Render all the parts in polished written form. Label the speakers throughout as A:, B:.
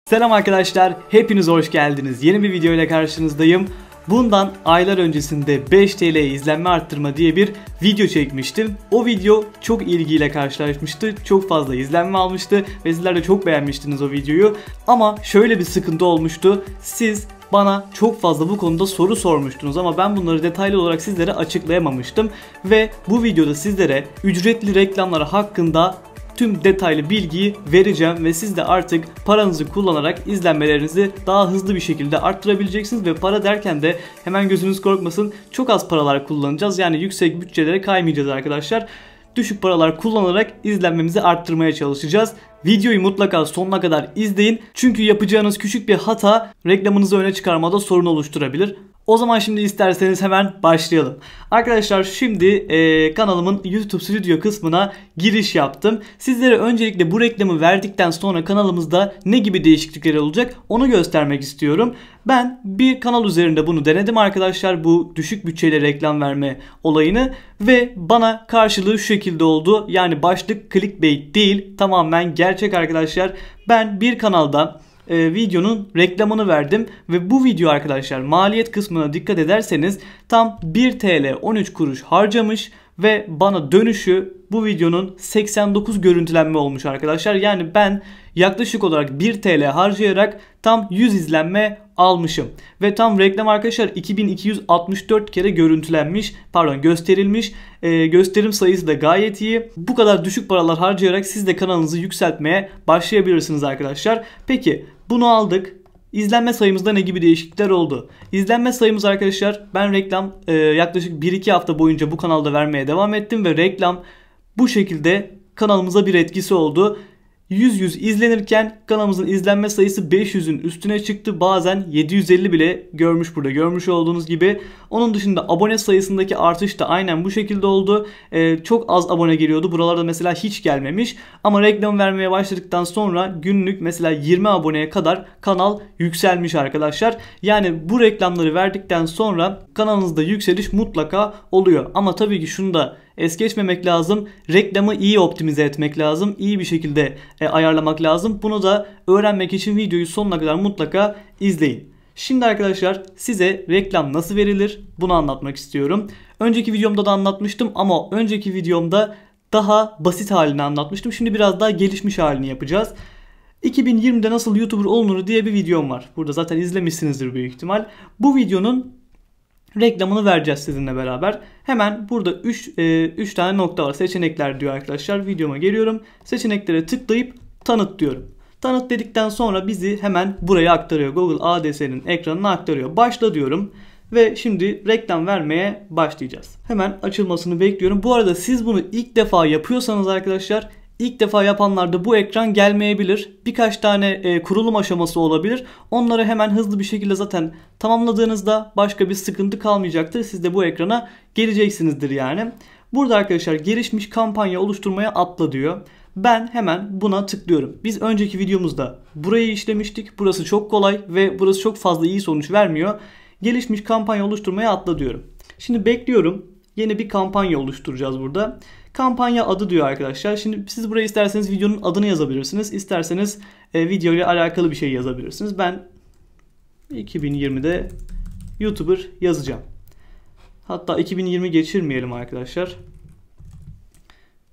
A: Selam arkadaşlar, hepiniz hoş geldiniz. Yeni bir video ile karşınızdayım. Bundan aylar öncesinde 5 TL izlenme arttırma diye bir video çekmiştim. O video çok ilgiyle karşılaşmıştı. Çok fazla izlenme almıştı ve sizler de çok beğenmiştiniz o videoyu. Ama şöyle bir sıkıntı olmuştu. Siz bana çok fazla bu konuda soru sormuştunuz ama ben bunları detaylı olarak sizlere açıklayamamıştım. Ve bu videoda sizlere ücretli reklamlar hakkında tüm detaylı bilgiyi vereceğim ve siz de artık paranızı kullanarak izlenmelerinizi daha hızlı bir şekilde arttırabileceksiniz ve para derken de hemen gözünüz korkmasın, çok az paralar kullanacağız. Yani yüksek bütçelere kaymayacağız arkadaşlar. Düşük paralar kullanarak izlenmemizi arttırmaya çalışacağız. Videoyu mutlaka sonuna kadar izleyin. Çünkü yapacağınız küçük bir hata reklamınızı öne çıkarmada sorun oluşturabilir. O zaman şimdi isterseniz hemen başlayalım. Arkadaşlar şimdi kanalımın YouTube Studio kısmına giriş yaptım. Sizlere öncelikle bu reklamı verdikten sonra kanalımızda ne gibi değişiklikler olacak onu göstermek istiyorum. Ben bir kanal üzerinde bunu denedim arkadaşlar, bu düşük bütçeyle reklam verme olayını ve bana karşılığı şu şekilde oldu. Yani başlık clickbait değil, tamamen gerçek arkadaşlar. Ben bir kanalda videonun reklamını verdim ve bu video arkadaşlar maliyet kısmına dikkat ederseniz tam 1 TL 13 kuruş harcamış ve bana dönüşü bu videonun 89 görüntülenme olmuş arkadaşlar. Yani ben yaklaşık olarak 1 TL harcayarak tam 100 izlenme almışım. Ve tam reklam arkadaşlar 2264 kere gösterilmiş. Gösterim sayısı da gayet iyi. Bu kadar düşük paralar harcayarak siz de kanalınızı yükseltmeye başlayabilirsiniz arkadaşlar. Peki bunu aldık. İzlenme sayımızda ne gibi değişiklikler oldu? İzlenme sayımız arkadaşlar, ben reklam yaklaşık 1-2 hafta boyunca bu kanalda vermeye devam ettim ve reklam bu şekilde kanalımıza bir etkisi oldu. 100 izlenirken kanalımızın izlenme sayısı 500'ün üstüne çıktı. Bazen 750 bile görmüş, burada görmüş olduğunuz gibi. Onun dışında abone sayısındaki artış da aynen bu şekilde oldu. Çok az abone geliyordu. Buralarda mesela hiç gelmemiş. Ama reklam vermeye başladıktan sonra günlük mesela 20 aboneye kadar kanal yükselmiş arkadaşlar. Yani bu reklamları verdikten sonra kanalınızda yükseliş mutlaka oluyor. Ama tabii ki şunu da es geçmemek lazım. Reklamı iyi optimize etmek lazım. İyi bir şekilde ayarlamak lazım. Bunu da öğrenmek için videoyu sonuna kadar mutlaka izleyin. Şimdi arkadaşlar size reklam nasıl verilir bunu anlatmak istiyorum. Önceki videomda da anlatmıştım ama önceki videomda daha basit halini anlatmıştım. Şimdi biraz daha gelişmiş halini yapacağız. 2020'de nasıl YouTuber olunur diye bir videom var. Burada zaten izlemişsinizdir büyük ihtimal. Bu videonun reklamını vereceğiz sizinle beraber. Hemen burada 3 tane nokta var. Seçenekler diyor arkadaşlar. Videoma geliyorum. Seçeneklere tıklayıp tanıt diyorum. Tanıt dedikten sonra bizi hemen buraya aktarıyor. Google ADS'nin ekranına aktarıyor. Başla diyorum. Ve şimdi reklam vermeye başlayacağız. Hemen açılmasını bekliyorum. Bu arada siz bunu ilk defa yapıyorsanız arkadaşlar, İlk defa yapanlarda bu ekran gelmeyebilir. Birkaç tane kurulum aşaması olabilir. Onları hemen hızlı bir şekilde zaten tamamladığınızda başka bir sıkıntı kalmayacaktır. Siz de bu ekrana geleceksinizdir yani. Burada arkadaşlar gelişmiş kampanya oluşturmaya atla diyor. Ben hemen buna tıklıyorum. Biz önceki videomuzda burayı işlemiştik. Burası çok kolay ve burası çok fazla iyi sonuç vermiyor. Gelişmiş kampanya oluşturmaya atla diyorum. Şimdi bekliyorum. Yeni bir kampanya oluşturacağız burada. Kampanya adı diyor arkadaşlar. Şimdi siz buraya isterseniz videonun adını yazabilirsiniz. İsterseniz video ile alakalı bir şey yazabilirsiniz. Ben 2020'de YouTuber yazacağım. Hatta 2020 geçirmeyelim arkadaşlar.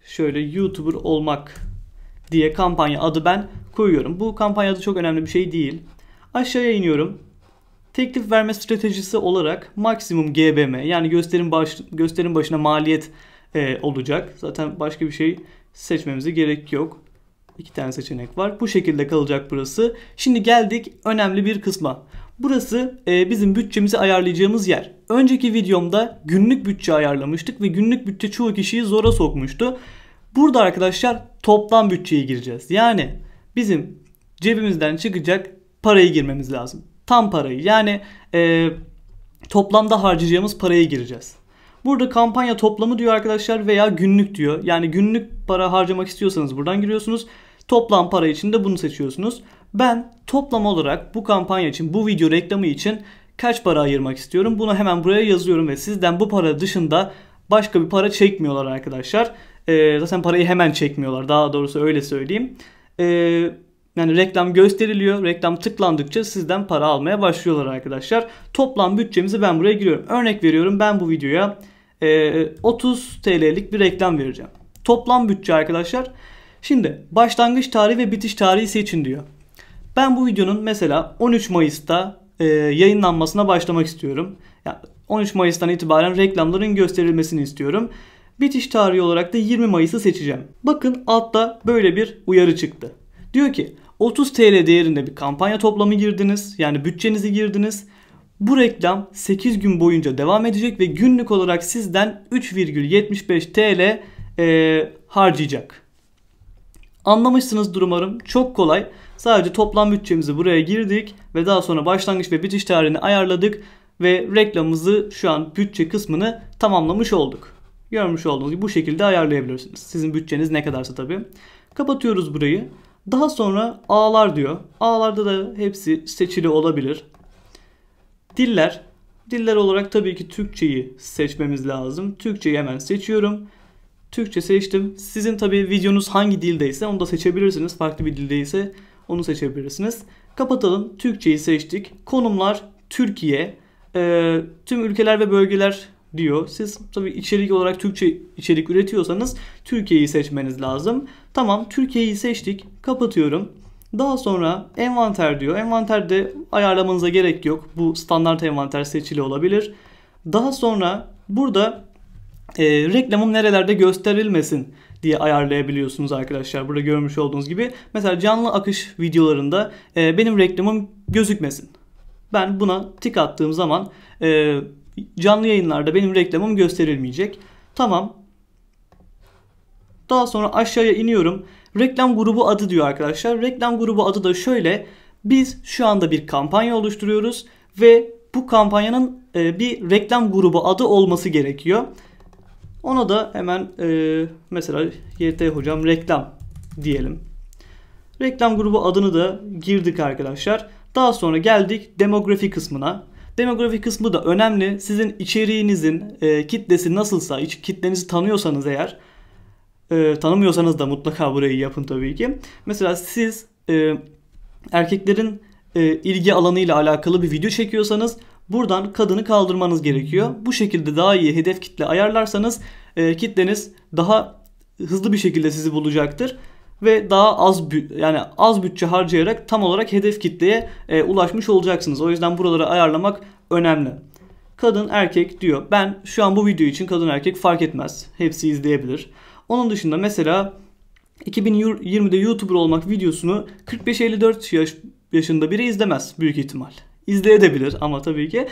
A: Şöyle YouTuber olmak diye kampanya adı ben koyuyorum. Bu kampanya adı çok önemli bir şey değil. Aşağıya iniyorum. Teklif verme stratejisi olarak maksimum GBM, yani gösterim başına maliyet olacak. Zaten başka bir şey seçmemize gerek yok. 2 tane seçenek var. Bu şekilde kalacak burası. Şimdi geldik önemli bir kısma. Burası bizim bütçemizi ayarlayacağımız yer. Önceki videomda günlük bütçe ayarlamıştık ve günlük bütçe çoğu kişiyi zora sokmuştu. Burada arkadaşlar toplam bütçeye gireceğiz. Yani bizim cebimizden çıkacak parayı girmemiz lazım. Tam parayı, yani toplamda harcayacağımız paraya gireceğiz. Burada kampanya toplamı diyor arkadaşlar veya günlük diyor. Yani günlük para harcamak istiyorsanız buradan giriyorsunuz. Toplam para için de bunu seçiyorsunuz. Ben toplam olarak bu kampanya için, bu video reklamı için kaç para ayırmak istiyorum? Bunu hemen buraya yazıyorum ve sizden bu para dışında başka bir para çekmiyorlar arkadaşlar. Zaten parayı hemen çekmiyorlar. Daha doğrusu öyle söyleyeyim. Yani reklam gösteriliyor. Reklam tıklandıkça sizden para almaya başlıyorlar arkadaşlar. Toplam bütçemizi ben buraya giriyorum. Örnek veriyorum, ben bu videoya 30 TL'lik bir reklam vereceğim. Toplam bütçe arkadaşlar. Şimdi başlangıç tarihi ve bitiş tarihi seçin diyor. Ben bu videonun mesela 13 Mayıs'ta yayınlanmasına başlamak istiyorum. Yani 13 Mayıs'tan itibaren reklamların gösterilmesini istiyorum. Bitiş tarihi olarak da 20 Mayıs'ı seçeceğim. Bakın altta böyle bir uyarı çıktı. Diyor ki 30 TL değerinde bir kampanya toplamı girdiniz. Yani bütçenizi girdiniz. Bu reklam 8 gün boyunca devam edecek ve günlük olarak sizden 3,75 TL harcayacak. Anlamışsınızdır umarım. Çok kolay. Sadece toplam bütçemizi buraya girdik ve daha sonra başlangıç ve bitiş tarihini ayarladık ve reklamımızı, şu an bütçe kısmını tamamlamış olduk. Görmüş olduğunuz gibi bu şekilde ayarlayabilirsiniz. Sizin bütçeniz ne kadarsa tabii. Kapatıyoruz burayı. Daha sonra ağlar diyor. Ağlarda da hepsi seçili olabilir. Diller. Diller olarak tabii ki Türkçeyi seçmemiz lazım. Türkçeyi hemen seçiyorum. Türkçe seçtim. Sizin tabii videonuz hangi dildeyse onu da seçebilirsiniz. Farklı bir dildeyse onu seçebilirsiniz. Kapatalım. Türkçeyi seçtik. Konumlar Türkiye. Tüm ülkeler ve bölgeler diyor. Siz tabii içerik olarak Türkçe içerik üretiyorsanız Türkiye'yi seçmeniz lazım. Tamam, Türkiye'yi seçtik. Kapatıyorum. Daha sonra envanter diyor. Envanterde ayarlamanıza gerek yok. Bu standart envanter seçili olabilir. Daha sonra burada reklamım nerelerde gösterilmesin diye ayarlayabiliyorsunuz arkadaşlar. Burada görmüş olduğunuz gibi. Mesela canlı akış videolarında benim reklamım gözükmesin. Ben buna tik attığım zaman canlı yayınlarda benim reklamım gösterilmeyecek. Tamam. Daha sonra aşağıya iniyorum. Reklam grubu adı diyor arkadaşlar. Reklam grubu adı da şöyle. Biz şu anda bir kampanya oluşturuyoruz ve bu kampanyanın bir reklam grubu adı olması gerekiyor. Ona da hemen mesela YT hocam reklam diyelim. Reklam grubu adını da girdik arkadaşlar. Daha sonra geldik demografi kısmına. Demografi kısmı da önemli. Sizin içeriğinizin kitlesi nasılsa, kitlenizi tanıyorsanız eğer, tanımıyorsanız da mutlaka burayı yapın tabii ki. Mesela siz erkeklerin ilgi alanıyla alakalı bir video çekiyorsanız buradan kadını kaldırmanız gerekiyor. Bu şekilde daha iyi hedef kitle ayarlarsanız kitleniz daha hızlı bir şekilde sizi bulacaktır ve daha az bütçe harcayarak tam olarak hedef kitleye ulaşmış olacaksınız. O yüzden buraları ayarlamak önemli. Kadın erkek diyor. Ben şu an bu video için kadın erkek fark etmez. Hepsi izleyebilir. Onun dışında mesela 2020'de YouTuber olmak videosunu 45-54 yaşında biri izlemez büyük ihtimal. İzleyebilir ama tabii ki.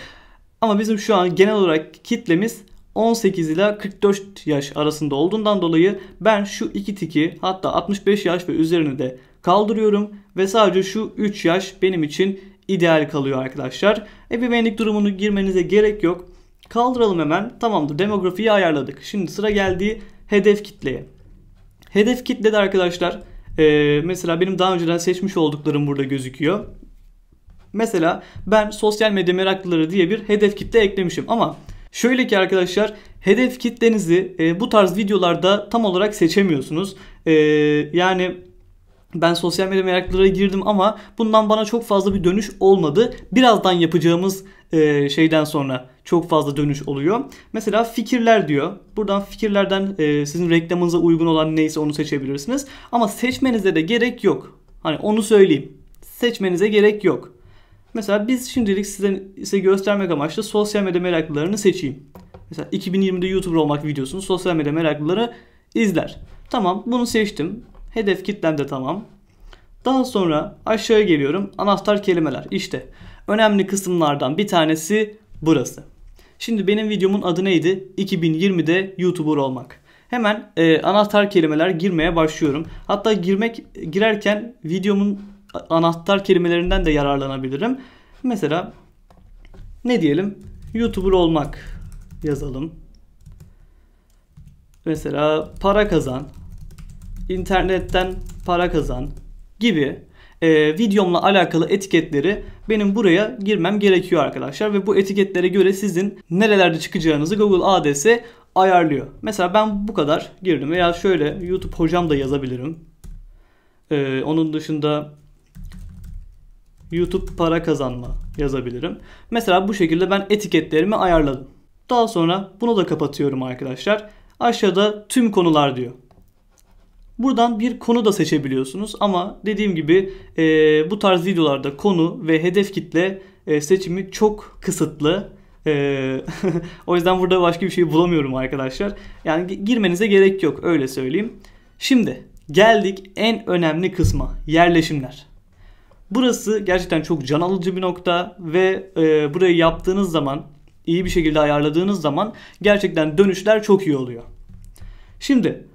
A: Ama bizim şu an genel olarak kitlemiz 18 ila 44 yaş arasında olduğundan dolayı ben şu iki tiki, hatta 65 yaş ve üzerini de kaldırıyorum ve sadece şu 3 yaş benim için ideal kalıyor arkadaşlar. Ebeveynlik durumunu girmenize gerek yok. Kaldıralım hemen. Tamamdır. Demografiyi ayarladık. Şimdi sıra geldi hedef kitleye. Hedef kitlede arkadaşlar mesela benim daha önceden seçmiş olduklarım burada gözüküyor. Mesela ben sosyal medya meraklıları diye bir hedef kitle eklemişim ama şöyle ki arkadaşlar, hedef kitlenizi bu tarz videolarda tam olarak seçemiyorsunuz. Yani ben sosyal medya meraklılara girdim ama bundan bana çok fazla bir dönüş olmadı. Birazdan yapacağımız şeyden sonra çok fazla dönüş oluyor. Mesela fikirler diyor. Buradan fikirlerden sizin reklamınıza uygun olan neyse onu seçebilirsiniz. Ama seçmenize de gerek yok. Hani onu söyleyeyim. Seçmenize gerek yok. Mesela biz şimdilik size göstermek amaçlı sosyal medya meraklılarını seçeyim. Mesela 2020'de YouTuber olmak videosunu sosyal medya meraklıları izler. Tamam, bunu seçtim. Hedef kitlem de tamam. Daha sonra aşağıya geliyorum. Anahtar kelimeler. İşte önemli kısımlardan bir tanesi burası. Şimdi benim videomun adı neydi? 2020'de YouTuber olmak. Hemen anahtar kelimeler girmeye başlıyorum. Hatta girerken videomun anahtar kelimelerinden de yararlanabilirim. Mesela ne diyelim? YouTuber olmak yazalım. Mesela para kazan, internetten para kazan gibi videomla alakalı etiketleri benim buraya girmem gerekiyor arkadaşlar. Ve bu etiketlere göre sizin nerelerde çıkacağınızı Google Ads ayarlıyor. Mesela ben bu kadar girdim veya şöyle YouTube hocam da yazabilirim. Onun dışında YouTube para kazanma yazabilirim. Mesela bu şekilde ben etiketlerimi ayarladım. Daha sonra bunu da kapatıyorum arkadaşlar. Aşağıda tüm konular diyor. Buradan bir konu da seçebiliyorsunuz ama dediğim gibi bu tarz videolarda konu ve hedef kitle seçimi çok kısıtlı. O yüzden burada başka bir şey bulamıyorum arkadaşlar. Yani girmenize gerek yok, öyle söyleyeyim. Şimdi geldik en önemli kısma, yerleşimler. Burası gerçekten çok can alıcı bir nokta ve burayı yaptığınız zaman, iyi bir şekilde ayarladığınız zaman gerçekten dönüşler çok iyi oluyor. Şimdi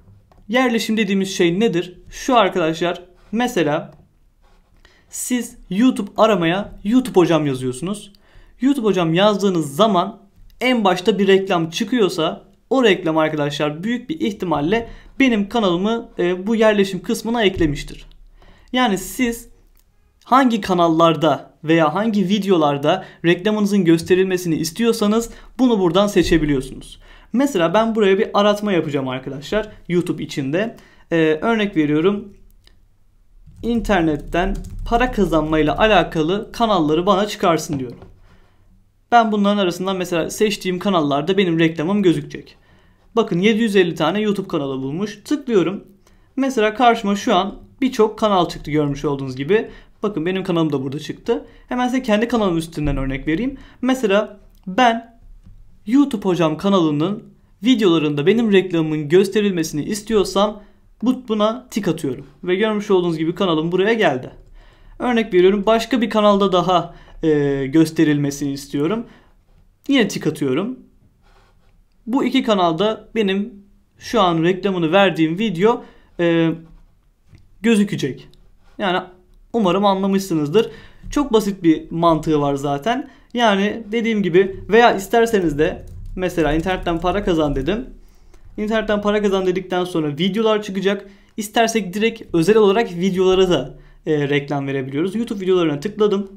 A: yerleşim dediğimiz şey nedir? Şu arkadaşlar, mesela siz YouTube aramaya YouTube hocam yazıyorsunuz. YouTube hocam yazdığınız zaman en başta bir reklam çıkıyorsa o reklam arkadaşlar büyük bir ihtimalle benim kanalımı bu yerleşim kısmına eklemiştir. Yani siz hangi kanallarda veya hangi videolarda reklamınızın gösterilmesini istiyorsanız bunu buradan seçebiliyorsunuz. Mesela ben buraya bir aratma yapacağım arkadaşlar YouTube içinde. Örnek veriyorum. İnternetten para kazanmayla alakalı kanalları bana çıkarsın diyorum. Ben bunların arasından mesela seçtiğim kanallarda benim reklamım gözükecek. Bakın 750 tane YouTube kanalı bulmuş. Tıklıyorum. Mesela karşıma şu an birçok kanal çıktı, görmüş olduğunuz gibi. Bakın benim kanalım da burada çıktı. Hemen size kendi kanalım üstünden örnek vereyim. Mesela ben YouTube hocam kanalının videolarında benim reklamımın gösterilmesini istiyorsam buna tik atıyorum. Ve görmüş olduğunuz gibi kanalım buraya geldi. Örnek veriyorum, başka bir kanalda daha gösterilmesini istiyorum. Yine tik atıyorum. Bu iki kanalda benim şu an reklamını verdiğim video gözükecek. Yani umarım anlamışsınızdır. Çok basit bir mantığı var zaten. Yani dediğim gibi, veya isterseniz de mesela internetten para kazan dedim. İnternetten para kazan dedikten sonra videolar çıkacak. İstersek direkt özel olarak videolara da reklam verebiliyoruz. YouTube videolarına tıkladım.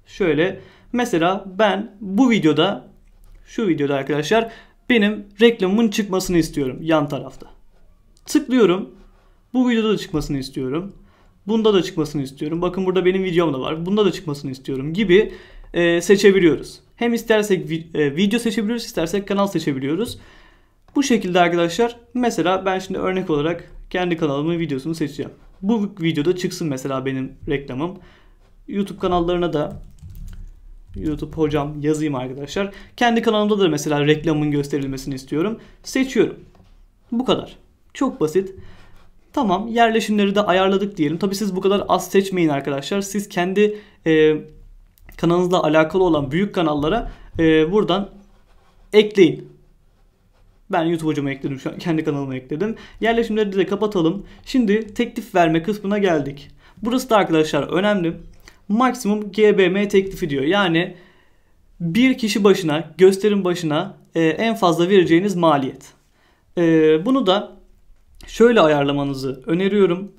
A: Şöyle mesela ben bu videoda, şu videoda arkadaşlar benim reklamımın çıkmasını istiyorum yan tarafta. Tıklıyorum. Bu videoda da çıkmasını istiyorum. Bunda da çıkmasını istiyorum. Bakın burada benim videom da var. Bunda da çıkmasını istiyorum gibi seçebiliyoruz. Hem istersek video seçebiliyoruz, istersek kanal seçebiliyoruz. Bu şekilde arkadaşlar, mesela ben şimdi örnek olarak kendi kanalımın videosunu seçeceğim. Bu videoda çıksın mesela benim reklamım. YouTube kanallarına da YouTube hocam yazayım arkadaşlar. Kendi kanalımda da mesela reklamın gösterilmesini istiyorum. Seçiyorum. Bu kadar. Çok basit. Tamam, yerleşimleri de ayarladık diyelim. Tabii siz bu kadar az seçmeyin arkadaşlar. Siz kendi kanalınızla alakalı olan büyük kanallara buradan ekleyin. Ben YouTube hocama ekledim, şu an kendi kanalıma ekledim. Yerleşimleri de kapatalım. Şimdi teklif verme kısmına geldik. Burası da arkadaşlar önemli. Maksimum GBM teklifi diyor. Yani bir kişi başına, gösterim başına en fazla vereceğiniz maliyet. Bunu da şöyle ayarlamanızı öneriyorum.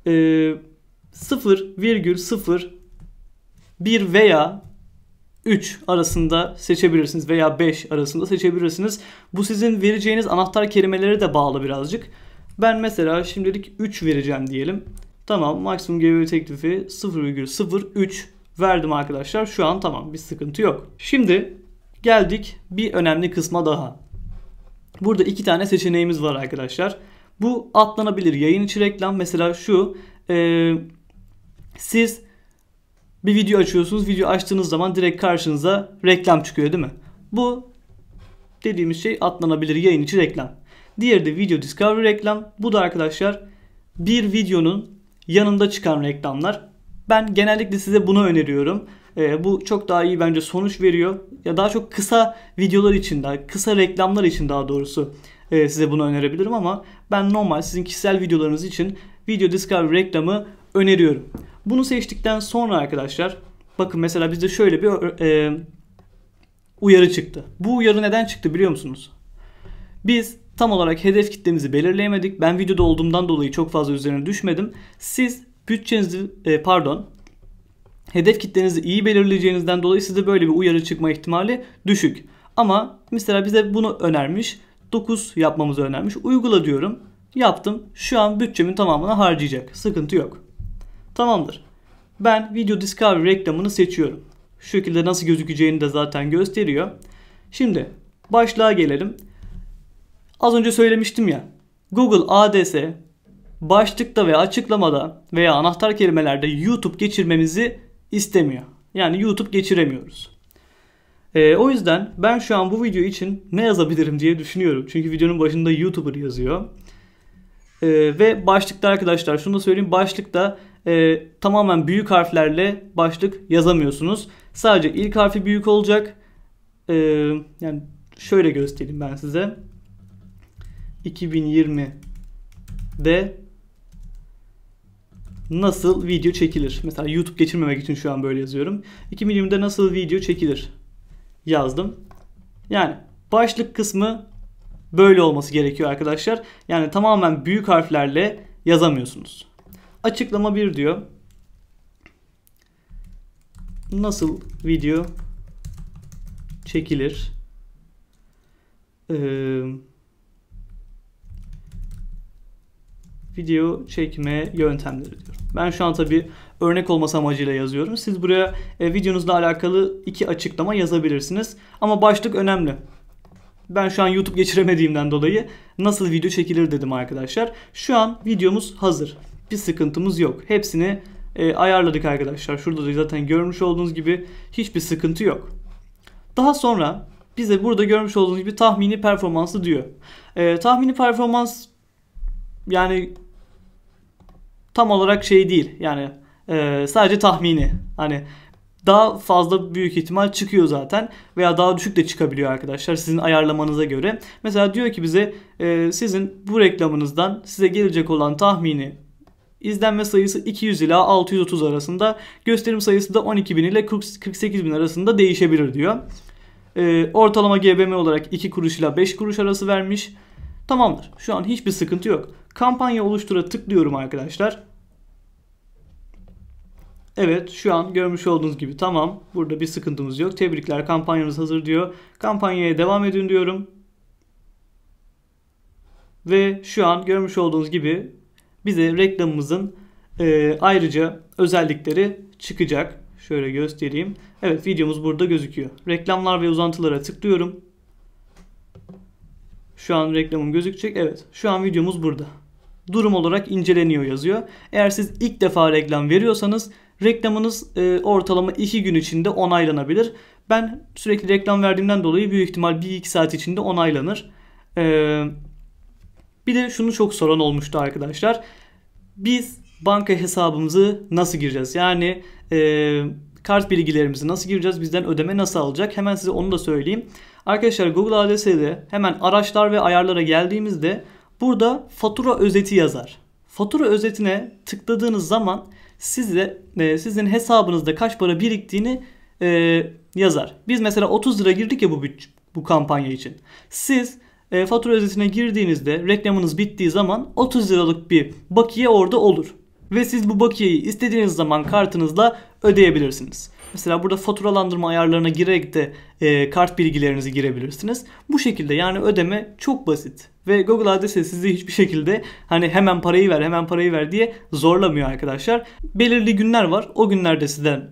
A: 0,01 veya 3 arasında seçebilirsiniz veya 5 arasında seçebilirsiniz. Bu sizin vereceğiniz anahtar kelimelere de bağlı birazcık. Ben mesela şimdilik 3 vereceğim diyelim. Tamam, maksimum GBM teklifi 0,03 verdim arkadaşlar. Şu an tamam, bir sıkıntı yok. Şimdi geldik bir önemli kısma daha. Burada iki tane seçeneğimiz var arkadaşlar. Bu atlanabilir yayın içi reklam. Mesela şu siz bir video açıyorsunuz. Video açtığınız zaman direkt karşınıza reklam çıkıyor değil mi? Bu dediğimiz şey atlanabilir yayın içi reklam. Diğeri de video discovery reklam. Bu da arkadaşlar bir videonun yanında çıkan reklamlar. Ben genellikle size bunu öneriyorum. Bu çok daha iyi bence sonuç veriyor. Ya daha çok kısa videolar için, daha kısa reklamlar için daha doğrusu size bunu önerebilirim ama ben normal sizin kişisel videolarınız için video discovery reklamı öneriyorum. Bunu seçtikten sonra arkadaşlar bakın mesela bizde şöyle bir uyarı çıktı. Bu uyarı neden çıktı biliyor musunuz? Biz tam olarak hedef kitlemizi belirleyemedik. Ben videoda olduğumdan dolayı çok fazla üzerine düşmedim. Siz bütçenizi hedef kitlenizi iyi belirleyeceğinizden dolayı size böyle bir uyarı çıkma ihtimali düşük. Ama mesela bize bunu önermiş. 9 yapmamızı önermiş. Uygula diyorum. Yaptım. Şu an bütçemin tamamını harcayacak. Sıkıntı yok. Tamamdır. Ben Video Discovery reklamını seçiyorum. Şu şekilde nasıl gözükeceğini de zaten gösteriyor. Şimdi başlığa gelelim. Az önce söylemiştim ya. Google Ads başlıkta ve açıklamada veya anahtar kelimelerde YouTube geçirmemizi istemiyor. Yani YouTube geçiremiyoruz. O yüzden ben şu an bu video için ne yazabilirim diye düşünüyorum. Çünkü videonun başında YouTuber yazıyor. Ve başlıkta arkadaşlar şunu da söyleyeyim. Başlıkta tamamen büyük harflerle başlık yazamıyorsunuz. Sadece ilk harfi büyük olacak. Yani şöyle göstereyim ben size. 2020'de nasıl video çekilir? Mesela YouTube geçirmemek için şu an böyle yazıyorum. 2020'de nasıl video çekilir? Yazdım. Yani başlık kısmı böyle olması gerekiyor arkadaşlar. Yani tamamen büyük harflerle yazamıyorsunuz. Açıklama 1 diyor. Nasıl video çekilir? Video çekme yöntemleri diyor. Ben şu an tabi örnek olması amacıyla yazıyorum. Siz buraya videonuzla alakalı 2 açıklama yazabilirsiniz. Ama başlık önemli. Ben şu an YouTube geçiremediğimden dolayı nasıl video çekilir dedim arkadaşlar. Şu an videomuz hazır. Bir sıkıntımız yok. Hepsini ayarladık arkadaşlar. Şurada da zaten görmüş olduğunuz gibi hiçbir sıkıntı yok. Daha sonra bize burada görmüş olduğunuz gibi tahmini performansı diyor. Tahmini performans yani tam olarak şey değil. Yani sadece tahmini. Hani daha fazla büyük ihtimal çıkıyor zaten veya daha düşük de çıkabiliyor arkadaşlar sizin ayarlamanıza göre. Mesela diyor ki bize sizin bu reklamınızdan size gelecek olan tahmini izlenme sayısı 200 ila 630 arasında, gösterim sayısı da 12.000 ile 48.000 arasında değişebilir diyor. Ortalama GBM olarak 2 kuruş ila 5 kuruş arası vermiş. Tamamdır. Şu an hiçbir sıkıntı yok. Kampanya oluştura tıklıyorum arkadaşlar. Evet, şu an görmüş olduğunuz gibi tamam. Burada bir sıkıntımız yok. Tebrikler, kampanyanız hazır diyor. Kampanyaya devam edin diyorum. Ve şu an görmüş olduğunuz gibi bize reklamımızın ayrıca özellikleri çıkacak. Şöyle göstereyim. Evet, videomuz burada gözüküyor. Reklamlar ve uzantılara tıklıyorum. Şu an reklamım gözükecek. Evet, şu an videomuz burada. Durum olarak inceleniyor yazıyor. Eğer siz ilk defa reklam veriyorsanız reklamınız ortalama 2 gün içinde onaylanabilir. Ben sürekli reklam verdiğimden dolayı büyük ihtimal 1-2 saat içinde onaylanır. Bir de şunu çok soran olmuştu arkadaşlar. Biz banka hesabımızı nasıl gireceğiz? Yani kart bilgilerimizi nasıl gireceğiz? Bizden ödeme nasıl alacak? Hemen size onu da söyleyeyim. Arkadaşlar Google Ads'de hemen araçlar ve ayarlara geldiğimizde burada fatura özeti yazar. Fatura özetine tıkladığınız zaman sizin hesabınızda kaç para biriktiğini yazar. Biz mesela 30 lira girdik ya bu kampanya için. Siz fatura özetine girdiğinizde reklamınız bittiği zaman 30 liralık bir bakiye orada olur. Ve siz bu bakiyeyi istediğiniz zaman kartınızla ödeyebilirsiniz. Mesela burada faturalandırma ayarlarına girerek de kart bilgilerinizi girebilirsiniz. Bu şekilde yani ödeme çok basit. Ve Google Ads sizi hiçbir şekilde hani hemen parayı ver hemen parayı ver diye zorlamıyor arkadaşlar. Belirli günler var. O günlerde sizden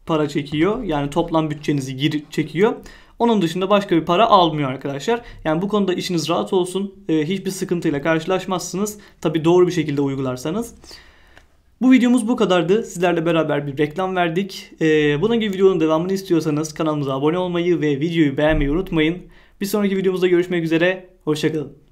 A: para çekiyor. Yani toplam bütçenizi çekiyor. Onun dışında başka bir para almıyor arkadaşlar. Yani bu konuda işiniz rahat olsun. Hiçbir sıkıntıyla karşılaşmazsınız. Tabii doğru bir şekilde uygularsanız. Bu videomuz bu kadardı. Sizlerle beraber bir reklam verdik. Bunun gibi videonun devamını istiyorsanız kanalımıza abone olmayı ve videoyu beğenmeyi unutmayın. Bir sonraki videomuzda görüşmek üzere. Hoşça kalın.